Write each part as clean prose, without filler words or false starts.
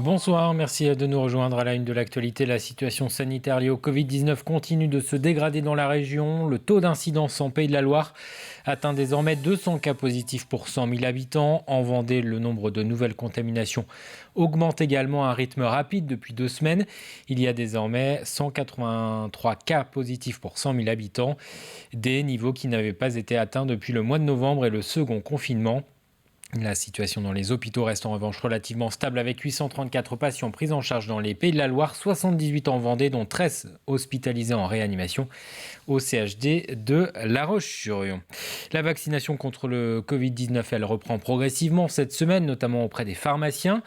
Bonsoir, merci de nous rejoindre à la une de l'actualité. La situation sanitaire liée au Covid-19 continue de se dégrader dans la région. Le taux d'incidence en Pays de la Loire atteint désormais 200 cas positifs pour 100 000 habitants. En Vendée, le nombre de nouvelles contaminations augmente également à un rythme rapide depuis 2 semaines. Il y a désormais 183 cas positifs pour 100 000 habitants, des niveaux qui n'avaient pas été atteints depuis le mois de novembre et le second confinement. La situation dans les hôpitaux reste en revanche relativement stable avec 834 patients pris en charge dans les Pays de la Loire, 78 en Vendée, dont 13 hospitalisés en réanimation au CHD de La Roche-sur-Yon. La vaccination contre le Covid-19, elle reprend progressivement cette semaine, notamment auprès des pharmaciens.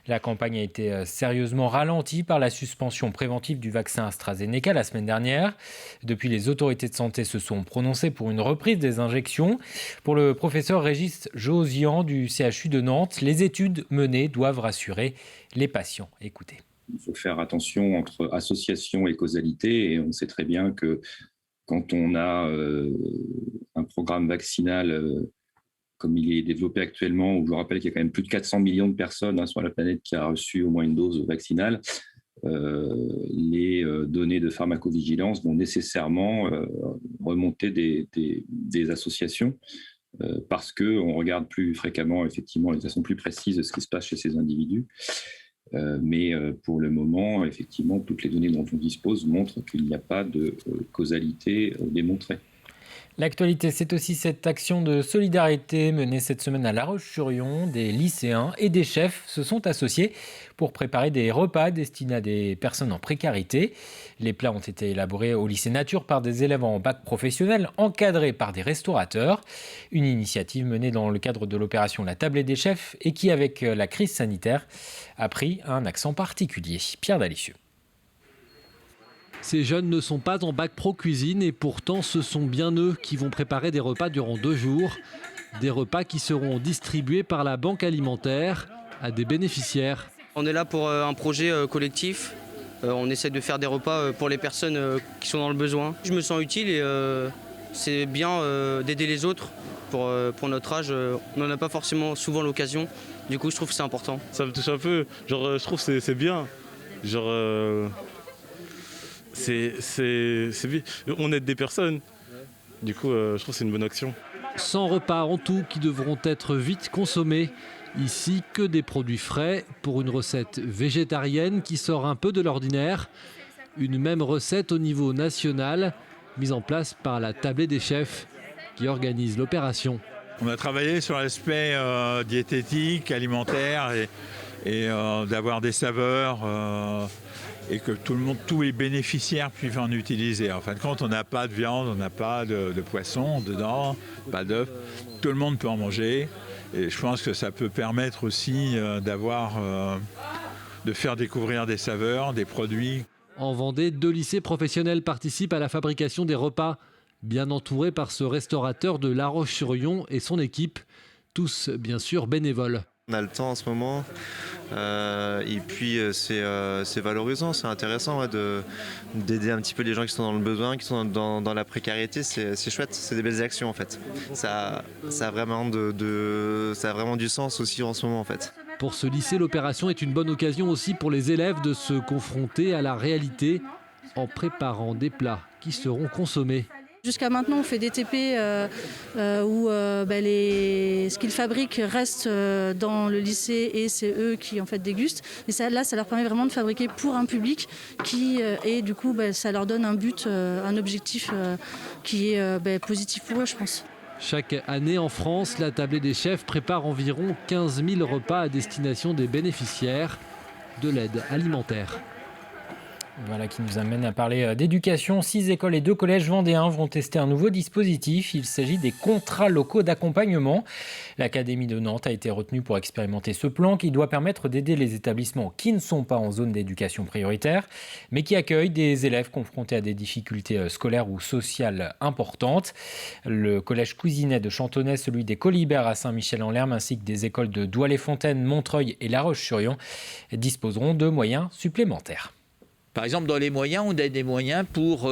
La campagne a été sérieusement ralentie par la suspension préventive du vaccin AstraZeneca la semaine dernière. Depuis, les autorités de santé se sont prononcées pour une reprise des injections. Pour le professeur Régis Josian du CHU de Nantes, les études menées doivent rassurer les patients. Écoutez. Il faut faire attention entre association et causalité, et on sait très bien que quand on a un programme vaccinal comme il est développé actuellement, où je rappelle qu'il y a quand même plus de 400 millions de personnes sur la planète qui a reçu au moins une dose vaccinale, les données de pharmacovigilance vont nécessairement remonter des associations parce qu'on regarde plus fréquemment, effectivement, de façon plus précise ce qui se passe chez ces individus. Mais pour le moment, effectivement, toutes les données dont on dispose montrent qu'il n'y a pas de causalité démontrée. L'actualité, c'est aussi cette action de solidarité menée cette semaine à La Roche-sur-Yon. Des lycéens et des chefs se sont associés pour préparer des repas destinés à des personnes en précarité. Les plats ont été élaborés au lycée Nature par des élèves en bac professionnel, encadrés par des restaurateurs. Une initiative menée dans le cadre de l'opération La Tablée des chefs et qui, avec la crise sanitaire, a pris un accent particulier. Pierre Dalicieux. Ces jeunes ne sont pas en bac pro cuisine et pourtant ce sont bien eux qui vont préparer des repas durant 2 jours. Des repas qui seront distribués par la banque alimentaire à des bénéficiaires. On est là pour un projet collectif. On essaie de faire des repas pour les personnes qui sont dans le besoin. Je me sens utile et c'est bien d'aider les autres. Pour notre âge, on n'en a pas forcément souvent l'occasion. Du coup, je trouve que c'est important. Ça me touche un peu. Genre, je trouve que c'est bien. Genre... C'est bien. On aide des personnes. Du coup, je trouve que c'est une bonne action. 100 repas en tout qui devront être vite consommés. Ici, que des produits frais pour une recette végétarienne qui sort un peu de l'ordinaire. Une même recette au niveau national, mise en place par la Tablée des chefs qui organise l'opération. On a travaillé sur l'aspect diététique, alimentaire et d'avoir des saveurs. Et que tous les bénéficiaires puissent en utiliser. En fin de compte, on n'a pas de viande, on n'a pas de poisson dedans, pas d'œufs. Tout le monde peut en manger. Et je pense que ça peut permettre aussi de faire découvrir des saveurs, des produits. En Vendée, 2 lycées professionnels participent à la fabrication des repas, bien entourés par ce restaurateur de La Roche-sur-Yon et son équipe, tous bien sûr bénévoles. On a le temps en ce moment et puis c'est valorisant, c'est intéressant d'aider un petit peu les gens qui sont dans le besoin, qui sont dans la précarité, c'est chouette, c'est des belles actions en fait. Ça a vraiment du sens aussi en ce moment en fait. Pour ce lycée, l'opération est une bonne occasion aussi pour les élèves de se confronter à la réalité en préparant des plats qui seront consommés. Jusqu'à maintenant, on fait des TP où ce qu'ils fabriquent reste dans le lycée et c'est eux qui en fait dégustent. Et ça leur permet vraiment de fabriquer pour un public et du coup, ça leur donne un but, un objectif qui est positif pour eux, je pense. Chaque année en France, la Tablée des chefs prépare environ 15 000 repas à destination des bénéficiaires de l'aide alimentaire. Voilà qui nous amène à parler d'éducation. 6 écoles et 2 collèges vendéens vont tester un nouveau dispositif. Il s'agit des contrats locaux d'accompagnement. L'Académie de Nantes a été retenue pour expérimenter ce plan qui doit permettre d'aider les établissements qui ne sont pas en zone d'éducation prioritaire, mais qui accueillent des élèves confrontés à des difficultés scolaires ou sociales importantes. Le collège Cousinet de Chantonnay, celui des Colibert à Saint-Michel-en-Lerme, ainsi que des écoles de Douai-les-Fontaines, Montreuil et La Roche-sur-Yon disposeront de moyens supplémentaires. Par exemple, dans les moyens, on a des moyens pour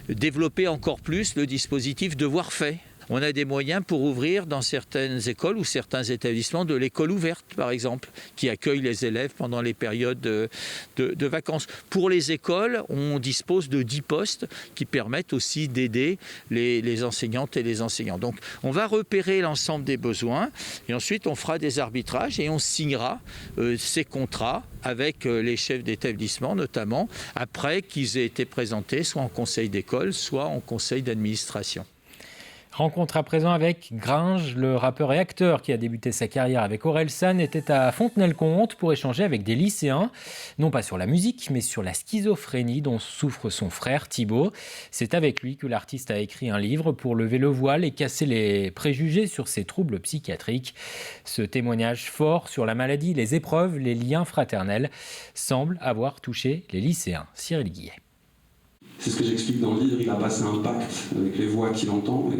développer encore plus le dispositif devoir fait. On a des moyens pour ouvrir dans certaines écoles ou certains établissements de l'école ouverte, par exemple, qui accueille les élèves pendant les périodes de vacances. Pour les écoles, on dispose de 10 postes qui permettent aussi d'aider les enseignantes et les enseignants. Donc on va repérer l'ensemble des besoins et ensuite on fera des arbitrages et on signera ces contrats avec les chefs d'établissement notamment, après qu'ils aient été présentés soit en conseil d'école, soit en conseil d'administration. Rencontre à présent avec Gringe, le rappeur et acteur qui a débuté sa carrière avec Orelsan, était à Fontenay-le-Comte pour échanger avec des lycéens, non pas sur la musique, mais sur la schizophrénie dont souffre son frère Thibaut. C'est avec lui que l'artiste a écrit un livre pour lever le voile et casser les préjugés sur ses troubles psychiatriques. Ce témoignage fort sur la maladie, les épreuves, les liens fraternels semble avoir touché les lycéens. Cyril Guillet. C'est ce que j'explique dans le livre, il a passé un pacte avec les voix qu'il entend et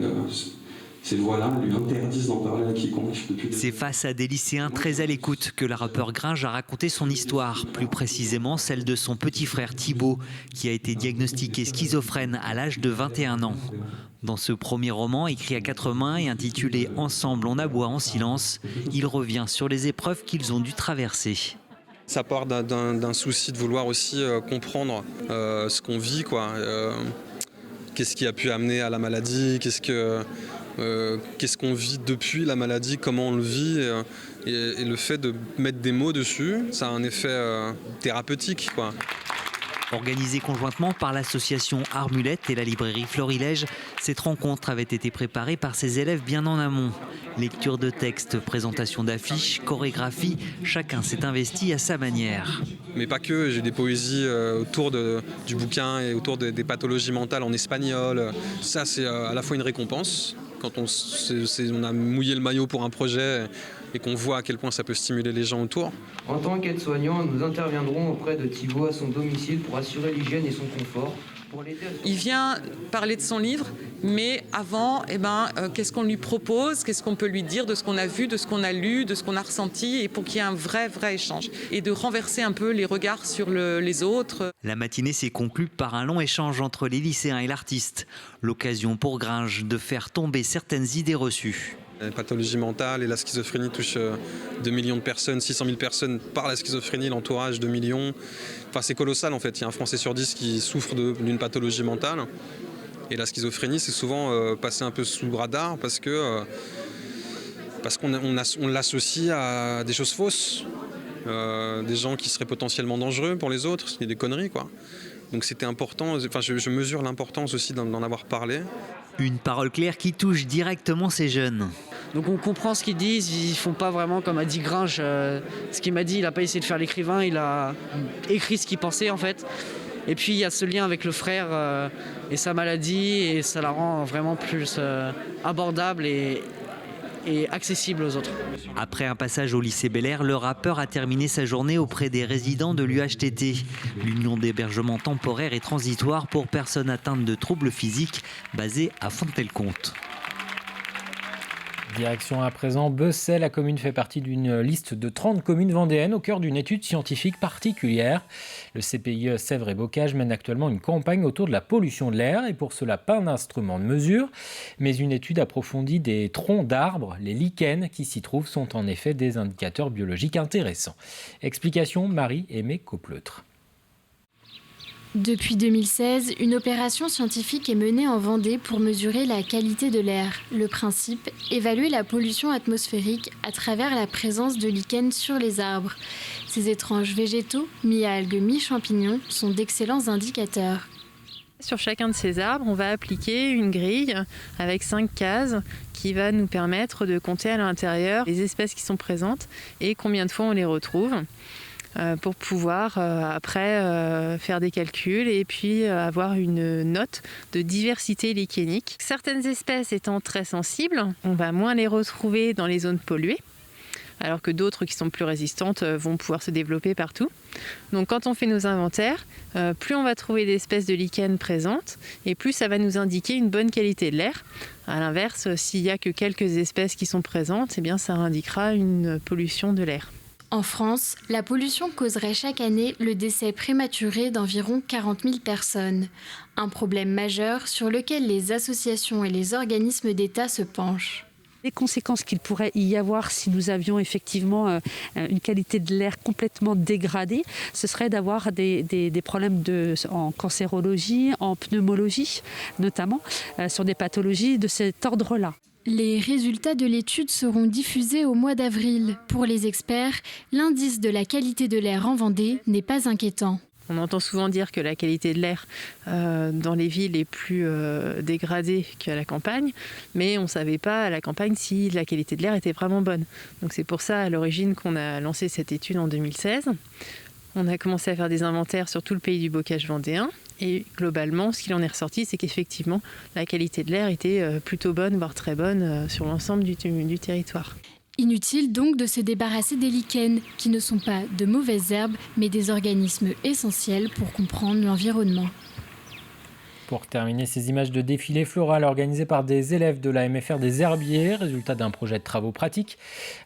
ces voix-là lui interdisent d'en parler à quiconque. C'est face à des lycéens très à l'écoute que le rappeur Gringe a raconté son histoire, plus précisément celle de son petit frère Thibaut, qui a été diagnostiqué schizophrène à l'âge de 21 ans. Dans ce premier roman, écrit à 4 mains et intitulé « Ensemble on aboie en silence », il revient sur les épreuves qu'ils ont dû traverser. Ça part d'un souci de vouloir aussi comprendre ce qu'on vit, quoi. Qu'est-ce qui a pu amener à la maladie, qu'est-ce qu'on vit depuis la maladie, comment on le vit. Et le fait de mettre des mots dessus, ça a un effet thérapeutique, quoi. Organisée conjointement par l'association Armulette et la librairie Florilège, cette rencontre avait été préparée par ses élèves bien en amont. Lecture de textes, présentation d'affiches, chorégraphie, chacun s'est investi à sa manière. Mais pas que, j'ai des poésies autour du bouquin et autour des pathologies mentales en espagnol. Ça, c'est à la fois une récompense, quand on a mouillé le maillot pour un projet et qu'on voit à quel point ça peut stimuler les gens autour. En tant qu'aide-soignant, nous interviendrons auprès de Thibaut à son domicile pour assurer l'hygiène et son confort. Il vient parler de son livre, mais avant, qu'est-ce qu'on lui propose, qu'est-ce qu'on peut lui dire de ce qu'on a vu, de ce qu'on a lu, de ce qu'on a ressenti, et pour qu'il y ait un vrai échange, et de renverser un peu les regards sur les autres. La matinée s'est conclue par un long échange entre les lycéens et l'artiste. L'occasion pour Gringe de faire tomber certaines idées reçues. La pathologie mentale et la schizophrénie touchent 2 millions de personnes, 600 000 personnes par la schizophrénie, l'entourage 2 millions. Enfin, c'est colossal en fait, il y a un Français sur 10 qui souffre d'une pathologie mentale. Et la schizophrénie, c'est souvent passé un peu sous le radar parce qu'on l'associe à des choses fausses, des gens qui seraient potentiellement dangereux pour les autres, c'est des conneries quoi. Donc c'était important, je mesure l'importance aussi d'en avoir parlé. Une parole claire qui touche directement ces jeunes. Donc on comprend ce qu'ils disent, ils font pas vraiment comme a dit Gringe. Ce qu'il m'a dit, il n'a pas essayé de faire l'écrivain, il a écrit ce qu'il pensait en fait. Et puis il y a ce lien avec le frère et sa maladie, et ça la rend vraiment plus abordable et accessible aux autres. Après un passage au lycée Bel-Air, le rappeur a terminé sa journée auprès des résidents de l'UHTT, l'Union d'hébergement temporaire et transitoire pour personnes atteintes de troubles physiques, basée à Fontenay-le-Comte. Direction à présent Bessay, la commune fait partie d'une liste de 30 communes vendéennes au cœur d'une étude scientifique particulière. Le CPIE Sèvres et Bocage mène actuellement une campagne autour de la pollution de l'air et pour cela pas d'instrument de mesure, mais une étude approfondie des troncs d'arbres, les lichens qui s'y trouvent sont en effet des indicateurs biologiques intéressants. Explication Marie-Aimée Copleutre. Depuis 2016, une opération scientifique est menée en Vendée pour mesurer la qualité de l'air. Le principe, évaluer la pollution atmosphérique à travers la présence de lichens sur les arbres. Ces étranges végétaux, mi-algues, mi-champignons, sont d'excellents indicateurs. Sur chacun de ces arbres, on va appliquer une grille avec 5 cases qui va nous permettre de compter à l'intérieur les espèces qui sont présentes et combien de fois on les retrouve. Pour pouvoir après faire des calculs et puis avoir une note de diversité lichénique. Certaines espèces étant très sensibles, on va moins les retrouver dans les zones polluées, alors que d'autres qui sont plus résistantes vont pouvoir se développer partout. Donc quand on fait nos inventaires, plus on va trouver d'espèces de lichens présentes et plus ça va nous indiquer une bonne qualité de l'air. À l'inverse, s'il n'y a que quelques espèces qui sont présentes, eh bien ça indiquera une pollution de l'air. En France, la pollution causerait chaque année le décès prématuré d'environ 40 000 personnes. Un problème majeur sur lequel les associations et les organismes d'État se penchent. Les conséquences qu'il pourrait y avoir si nous avions effectivement une qualité de l'air complètement dégradée, ce serait d'avoir des problèmes en cancérologie, en pneumologie notamment, sur des pathologies de cet ordre-là. Les résultats de l'étude seront diffusés au mois d'avril. Pour les experts, l'indice de la qualité de l'air en Vendée n'est pas inquiétant. On entend souvent dire que la qualité de l'air dans les villes est plus dégradée qu'à la campagne, mais on ne savait pas à la campagne si la qualité de l'air était vraiment bonne. Donc c'est pour ça à l'origine qu'on a lancé cette étude en 2016. On a commencé à faire des inventaires sur tout le pays du bocage vendéen. Et globalement, ce qu'il en est ressorti, c'est qu'effectivement, la qualité de l'air était plutôt bonne, voire très bonne, sur l'ensemble du territoire. Inutile donc de se débarrasser des lichens, qui ne sont pas de mauvaises herbes, mais des organismes essentiels pour comprendre l'environnement. Pour terminer, ces images de défilé floral organisées par des élèves de la MFR des Herbiers, résultat d'un projet de travaux pratiques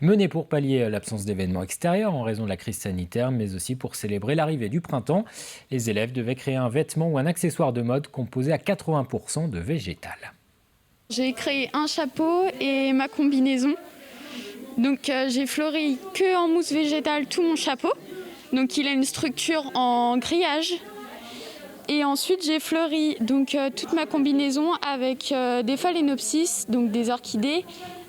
mené pour pallier l'absence d'événements extérieurs en raison de la crise sanitaire, mais aussi pour célébrer l'arrivée du printemps. Les élèves devaient créer un vêtement ou un accessoire de mode composé à 80% de végétal. J'ai créé un chapeau et ma combinaison. Donc j'ai fleuri que en mousse végétale tout mon chapeau. Donc il a une structure en grillage. Et ensuite, j'ai fleuri donc, toute ma combinaison avec des phalaenopsis, donc des orchidées,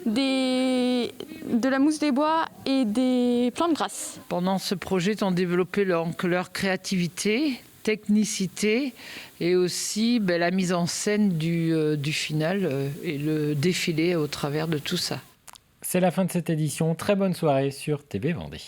de la mousse des bois et des plantes grasses. Pendant ce projet, ils ont développé leur créativité, technicité et aussi la mise en scène du final et le défilé au travers de tout ça. C'est la fin de cette édition. Très bonne soirée sur TV Vendée.